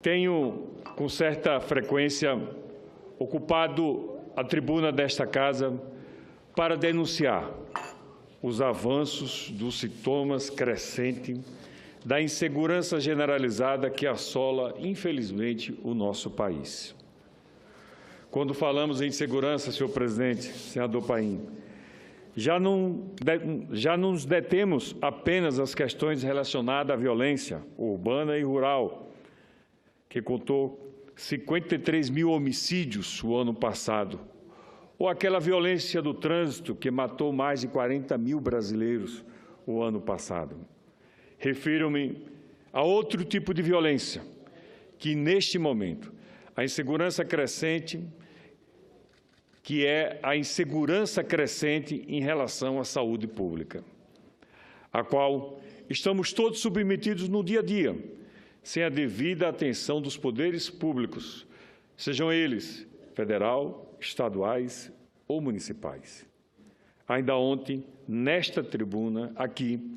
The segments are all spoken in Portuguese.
Tenho, com certa frequência, ocupado a tribuna desta Casa para denunciar os avanços dos sintomas crescentes da insegurança generalizada que assola, infelizmente, o nosso país. Quando falamos em segurança, senhor presidente, senador Paim, já não nos detemos apenas às questões relacionadas à violência urbana e rural, que contou 53 mil homicídios o ano passado, ou aquela violência do trânsito que matou mais de 40 mil brasileiros o ano passado. Refiro-me a outro tipo de violência, que neste momento, a insegurança crescente, que é a insegurança crescente em relação à saúde pública, a qual estamos todos submetidos no dia a dia, sem a devida atenção dos poderes públicos, sejam eles federal, estaduais ou municipais. Ainda ontem, nesta tribuna, aqui,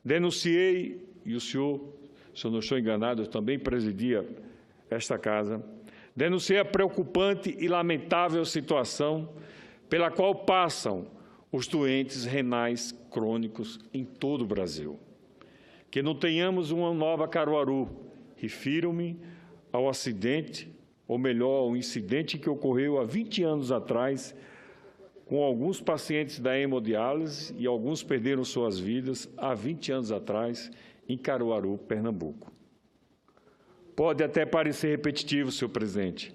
denunciei, e o senhor, se eu não estou enganado, eu também presidia esta Casa, denunciei a preocupante e lamentável situação pela qual passam os doentes renais crônicos em todo o Brasil. Que não tenhamos uma nova Caruaru. Refiro-me ao acidente, ou melhor, ao incidente que ocorreu há 20 anos atrás, com alguns pacientes da hemodiálise e alguns perderam suas vidas há 20 anos atrás, em Caruaru, Pernambuco. Pode até parecer repetitivo, senhor presidente.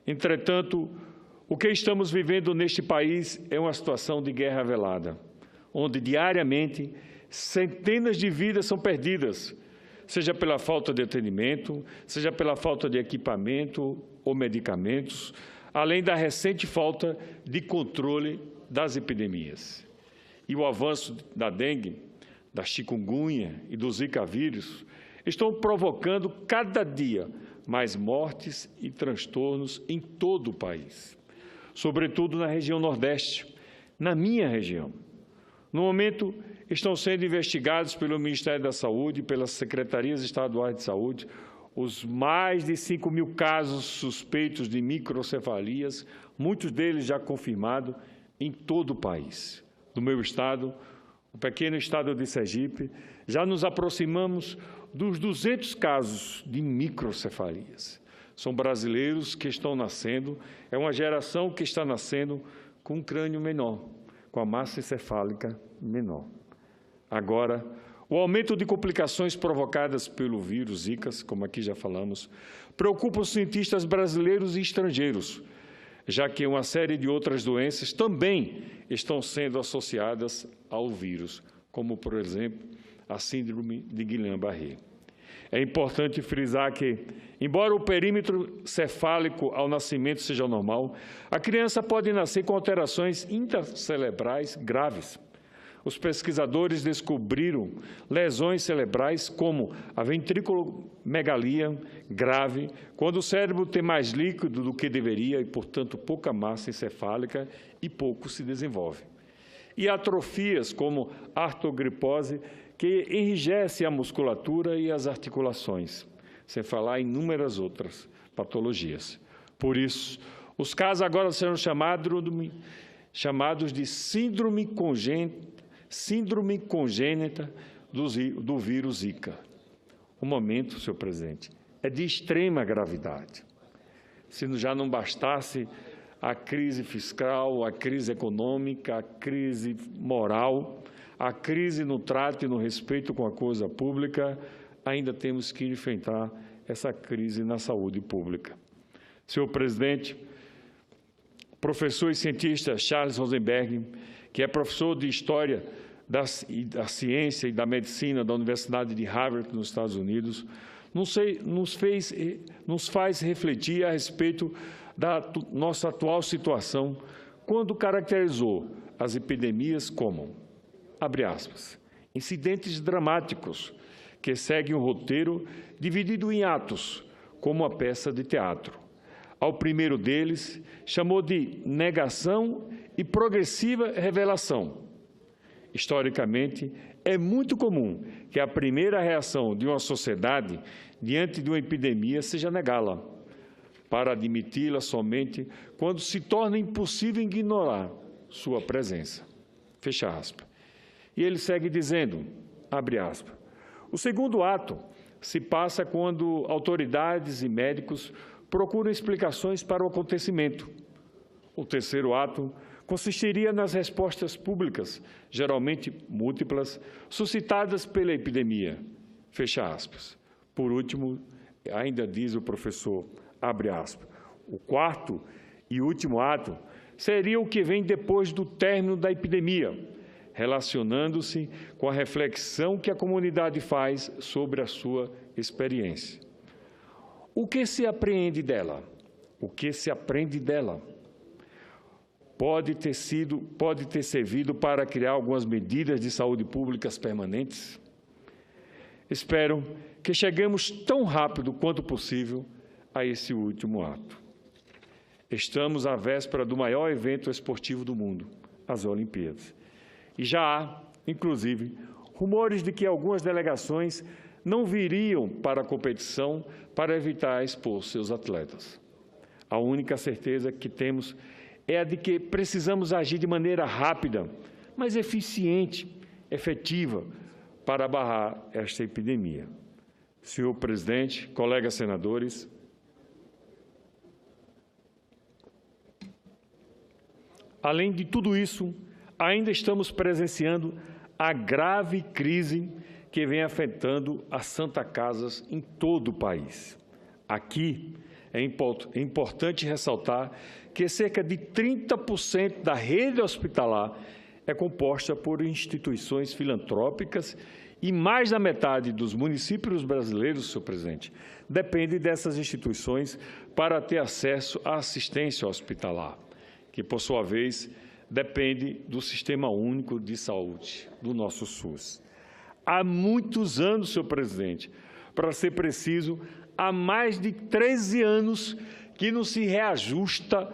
Entretanto, o que estamos vivendo neste país é uma situação de guerra velada, onde diariamente centenas de vidas são perdidas, seja pela falta de atendimento, seja pela falta de equipamento ou medicamentos, além da recente falta de controle das epidemias. E o avanço da dengue, da chikungunya e do zika vírus estão provocando cada dia mais mortes e transtornos em todo o país, sobretudo na região Nordeste, na minha região. No momento, estão sendo investigados pelo Ministério da Saúde e pelas Secretarias Estaduais de Saúde os mais de 5 mil casos suspeitos de microcefalias, muitos deles já confirmados em todo o país. No meu estado, o pequeno estado de Sergipe, já nos aproximamos dos 200 casos de microcefalias. São brasileiros que estão nascendo, é uma geração que está nascendo com um crânio menor, com a massa encefálica menor. Agora, o aumento de complicações provocadas pelo vírus Zika, como aqui já falamos, preocupa os cientistas brasileiros e estrangeiros, já que uma série de outras doenças também estão sendo associadas ao vírus, como, por exemplo, a síndrome de Guillain-Barré. É importante frisar que, embora o perímetro cefálico ao nascimento seja normal, a criança pode nascer com alterações intracerebrais graves. Os pesquisadores descobriram lesões cerebrais como a ventriculomegalia grave, quando o cérebro tem mais líquido do que deveria e, portanto, pouca massa encefálica e pouco se desenvolve. E atrofias como a artrogripose, que enrijece a musculatura e as articulações, sem falar em inúmeras outras patologias. Por isso, os casos agora serão chamados de síndrome congênita do vírus Zika. O momento, senhor presidente, é de extrema gravidade. Se já não bastasse a crise fiscal, a crise econômica, a crise moral, a crise no trato e no respeito com a coisa pública, ainda temos que enfrentar essa crise na saúde pública. Senhor presidente, professor e cientista Charles Rosenberg, que é professor de História da Ciência e da Medicina da Universidade de Harvard, nos Estados Unidos, nos faz refletir a respeito da nossa atual situação, quando caracterizou as epidemias como, abre aspas, incidentes dramáticos que seguem um roteiro dividido em atos, como a peça de teatro. Ao primeiro deles, chamou de negação e progressiva revelação. Historicamente, É muito comum que a primeira reação de uma sociedade diante de uma epidemia seja negá-la, para admiti-la somente quando se torna impossível ignorar sua presença. Fecha aspas. E ele segue dizendo, abre aspas, o segundo ato se passa quando autoridades e médicos procuram explicações para o acontecimento. O terceiro ato consistiria nas respostas públicas, geralmente múltiplas, suscitadas pela epidemia. Fecha aspas. Por último, ainda diz o professor, abre aspas, o quarto e último ato seria o que vem depois do término da epidemia, relacionando-se com a reflexão que a comunidade faz sobre a sua experiência. O que se apreende dela? O que se aprende dela? Pode ter servido para criar algumas medidas de saúde públicas permanentes? Espero que cheguemos tão rápido quanto possível a esse último ato. Estamos à véspera do maior evento esportivo do mundo, as Olimpíadas. E já há, inclusive, rumores de que algumas delegações não viriam para a competição para evitar expor seus atletas. A única certeza que temos é a de que precisamos agir de maneira rápida, mas eficiente, efetiva, para barrar esta epidemia. Senhor presidente, colegas senadores, além de tudo isso, ainda estamos presenciando a grave crise que vem afetando as Santas Casas em todo o país. Aqui, é importante ressaltar que cerca de 30% da rede hospitalar é composta por instituições filantrópicas e mais da metade dos municípios brasileiros, senhor presidente, depende dessas instituições para ter acesso à assistência hospitalar, que, por sua vez, depende do Sistema Único de Saúde, do nosso SUS. Há muitos anos, senhor presidente, para ser preciso, há mais de 13 anos que não se reajusta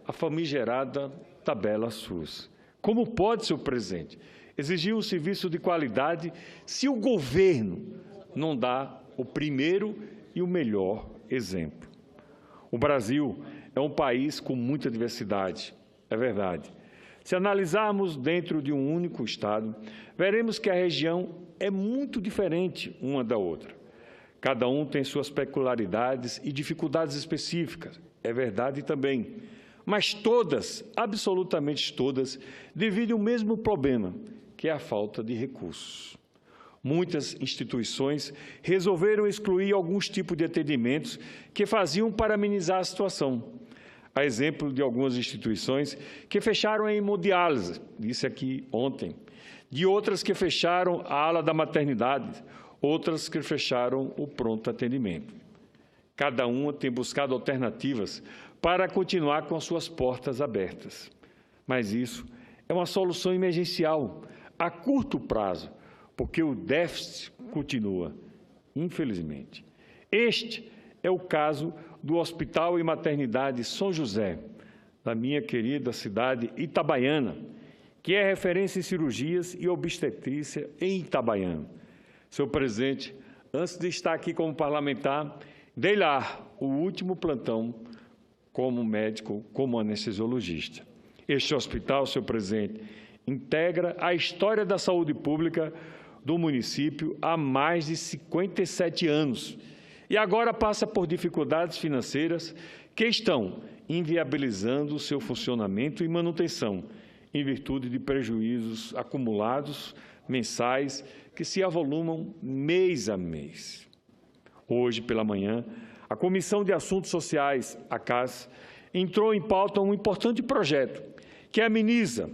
a famigerada tabela SUS. Como pode, senhor presidente, exigir um serviço de qualidade se o governo não dá o primeiro e o melhor exemplo? O Brasil é um país com muita diversidade, é verdade. Se analisarmos dentro de um único estado, veremos que a região é muito diferente uma da outra. Cada um tem suas peculiaridades e dificuldades específicas, é verdade também. Mas todas, absolutamente todas, dividem o mesmo problema, que é a falta de recursos. Muitas instituições resolveram excluir alguns tipos de atendimentos que faziam para amenizar a situação. A exemplo de algumas instituições que fecharam a hemodiálise, disse aqui ontem, de outras que fecharam a ala da maternidade, outras que fecharam o pronto atendimento. Cada uma tem buscado alternativas para continuar com as suas portas abertas. Mas isso é uma solução emergencial, a curto prazo, porque o déficit continua, infelizmente. Este é o caso do Hospital e Maternidade São José, da minha querida cidade Itabaiana, que é referência em cirurgias e obstetrícia em Itabaiana. Senhor presidente, antes de estar aqui como parlamentar, dei lá o último plantão como médico, como anestesiologista. Este hospital, senhor presidente, integra a história da saúde pública do município há mais de 57 anos e agora passa por dificuldades financeiras que estão inviabilizando o seu funcionamento e manutenção, em virtude de prejuízos acumulados mensais que se avolumam mês a mês. Hoje, pela manhã, a Comissão de Assuntos Sociais, a CAS, entrou em pauta um importante projeto que ameniza,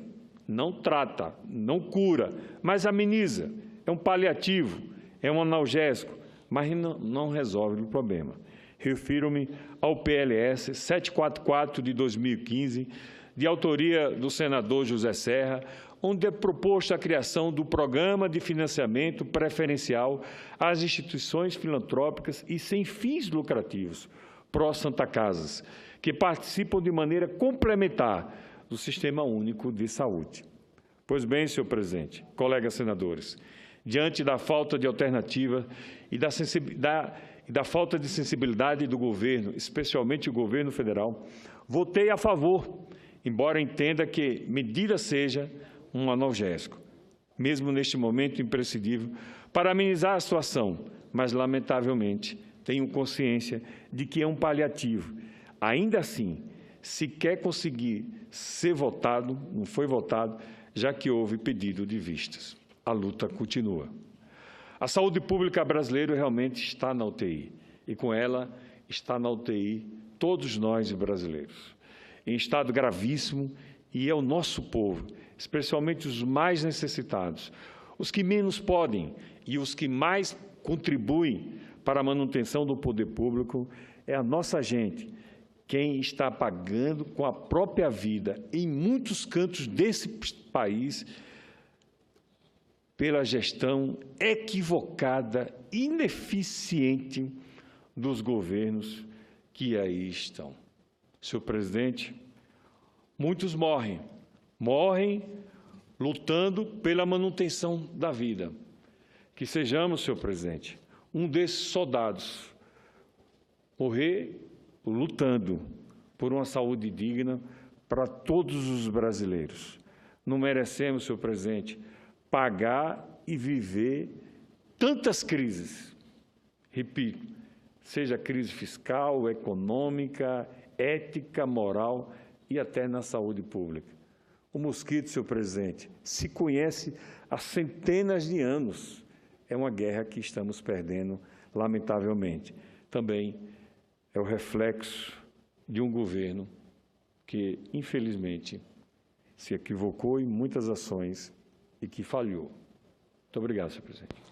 não trata, não cura, mas ameniza. É um paliativo, é um analgésico, mas não resolve o problema. Refiro-me ao PLS 744 de 2015, de autoria do senador José Serra, onde é proposta a criação do Programa de Financiamento Preferencial às instituições filantrópicas e sem fins lucrativos, pró-Santa Casas, que participam de maneira complementar do Sistema Único de Saúde. Pois bem, senhor presidente, colegas senadores, diante da falta de alternativa e da falta de sensibilidade do governo, especialmente o governo federal, votei a favor, embora entenda que medida seja um analgésico, mesmo neste momento imprescindível, para amenizar a situação, mas, lamentavelmente, tenho consciência de que é um paliativo. Ainda assim, se quer conseguir ser votado, não foi votado, já que houve pedido de vistas. A luta continua. A saúde pública brasileira realmente está na UTI, e com ela está na UTI todos nós brasileiros, em estado gravíssimo, e é o nosso povo, especialmente os mais necessitados, os que menos podem e os que mais contribuem para a manutenção do poder público, é a nossa gente, quem está pagando com a própria vida, em muitos cantos desse país, pela gestão equivocada, ineficiente dos governos que aí estão. Senhor presidente, muitos morrem lutando pela manutenção da vida. Que sejamos, senhor presidente, um desses soldados, morrer lutando por uma saúde digna para todos os brasileiros. Não merecemos, senhor presidente, pagar e viver tantas crises. Repito, seja crise fiscal, econômica, ética, moral e até na saúde pública. O mosquito, senhor presidente, se conhece há centenas de anos. É uma guerra que estamos perdendo, lamentavelmente. Também é o reflexo de um governo que, infelizmente, se equivocou em muitas ações e que falhou. Muito obrigado, senhor presidente.